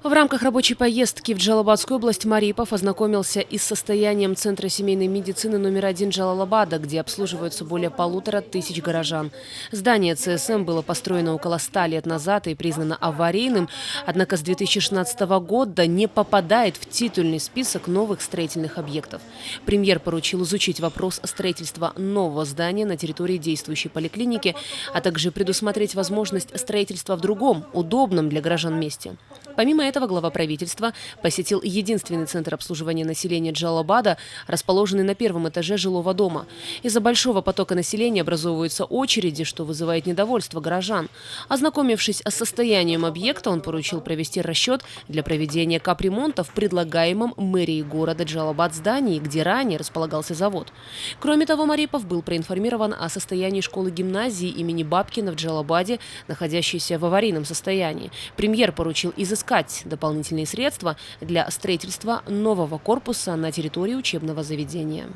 В рамках рабочей поездки в Джалалабадскую область Марипов ознакомился и с состоянием Центра семейной медицины номер 1 Джалалабада, где обслуживаются более 1500 горожан. Здание ЦСМ было построено около 100 лет назад и признано аварийным, однако с 2016 года не попадает в титульный список новых строительных объектов. Премьер поручил изучить вопрос строительства нового здания на территории действующей поликлиники, а также предусмотреть возможность строительства в другом, удобном для горожан месте. Помимо этого, глава правительства посетил единственный центр обслуживания населения Джалалабада, расположенный на 1-м этаже жилого дома. Из-за большого потока населения образовываются очереди, что вызывает недовольство горожан. Ознакомившись с состоянием объекта, он поручил провести расчет для проведения капремонта в предлагаемом мэрией города Джалалабад здании, где ранее располагался завод. Кроме того, Марипов был проинформирован о состоянии школы-гимназии имени Бабкина в Джалалабаде, находящейся в аварийном состоянии. Премьер поручил изыскать дополнительные средства для строительства нового корпуса на территории учебного заведения.